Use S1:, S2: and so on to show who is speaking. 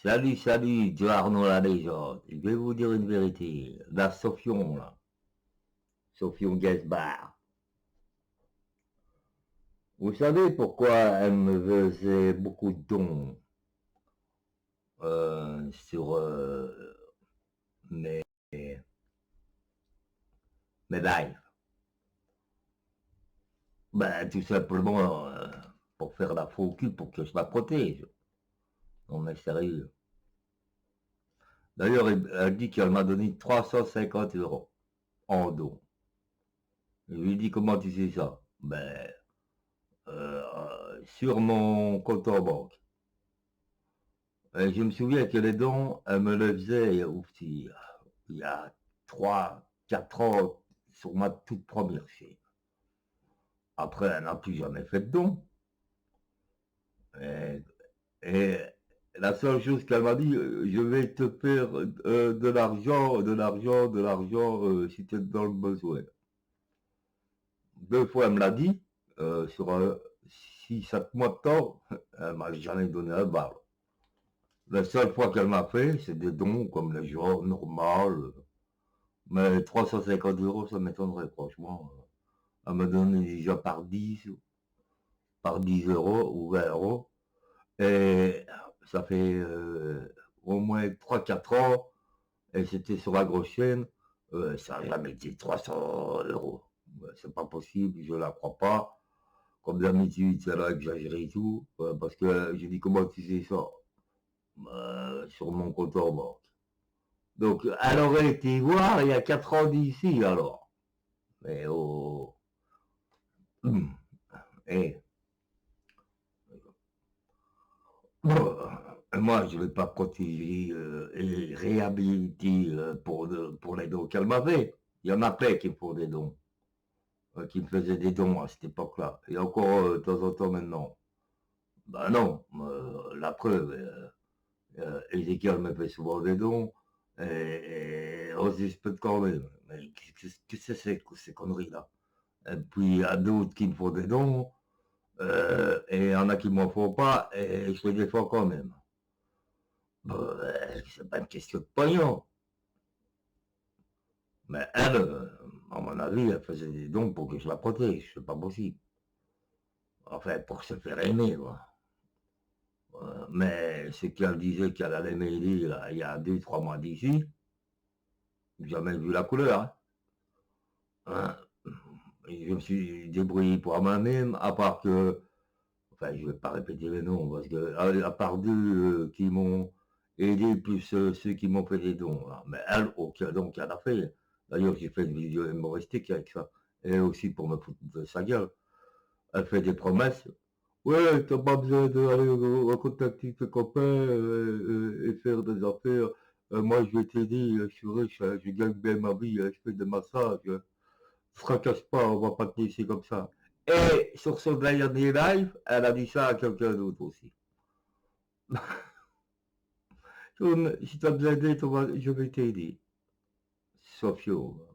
S1: Salut, salut, Joe Arnaud la légende. Je vais vous dire une vérité. La Sofion, là. Sofion Gainsbourg. Vous savez pourquoi elle me faisait beaucoup de dons sur mes, mes lives? Ben, tout simplement pour faire la faux cul, pour que je la protège. Non, mais sérieux. D'ailleurs, elle dit qu'elle m'a donné 350 euros en dons. Je lui dis comment tu sais ça? Ben, sur mon compte en banque. Je me souviens que les dons, elle me le faisait aussi, il y a 3, 4 ans sur ma toute première chaîne. Après, elle n'a plus jamais fait de dons. Et, et la seule chose qu'elle m'a dit, je vais te faire de l'argent, si tu es dans le besoin. 2 fois, elle me l'a dit, sur 6, 7 mois de temps, elle m'a jamais donné un bar. La seule fois qu'elle m'a fait, c'est des dons comme les gens normaux. Mais 350 euros, ça m'étonnerait, franchement. Elle me donne déjà par 10 euros ou 20 euros. Et ça fait au moins 3, 4 ans. Et c'était sur la grosse chaîne. Ça n'a jamais été 300 euros. C'est pas possible, je la crois pas. Comme d'habitude, elle a exagéré et tout. Parce que j'ai dit, comment tu sais ça? Sur mon compte en banque. Donc, elle aurait été voir il y a 4 ans d'ici, alors. Mais oh. Et bon, moi, je ne vais pas protéger et réhabiliter pour les dons qu'elle m'avait. Il y en a plein qui me font des dons, qui me faisaient des dons à cette époque-là. Et encore de temps en temps maintenant. Ben non, la preuve, Ezekiel me fait souvent des dons, et Ozzy Spud quand même. Mais qu'est-ce que c'est que ces conneries-là? Et puis il y a d'autres qui me font des dons, et il y en a qui ne m'en font pas, et je les défends quand même. Bon, c'est pas une question de pognon. Mais elle, à mon avis, elle faisait des dons pour que je la protège. C'est pas possible. Enfin, pour se faire aimer, quoi. Mais c'est qu'elle disait qu'elle allait m'aider il y a 2, 3 mois d'ici. Jamais vu la couleur. Hein. Je me suis débrouillé pour moi-même, à part que, enfin, je ne vais pas répéter les noms, parce que, à part deux qui m'ont aidé, plus ceux qui m'ont fait des dons. Là. Mais elle, aucun don qu'elle a fait. D'ailleurs, j'ai fait une vidéo humoristique avec ça. Et aussi pour me foutre de sa gueule. Elle fait des promesses. Ouais, t'as pas besoin d'aller recontacter tes copains et faire des affaires. Moi, je vais t'aider, je suis riche, je gagne bien ma vie, je fais des massages. Fracasse pas, on va pas te laisser comme ça. Et sur son dernier live, elle a dit ça à quelqu'un d'autre aussi. Si tu as besoin d'aide, je vais t'aider. Sophio.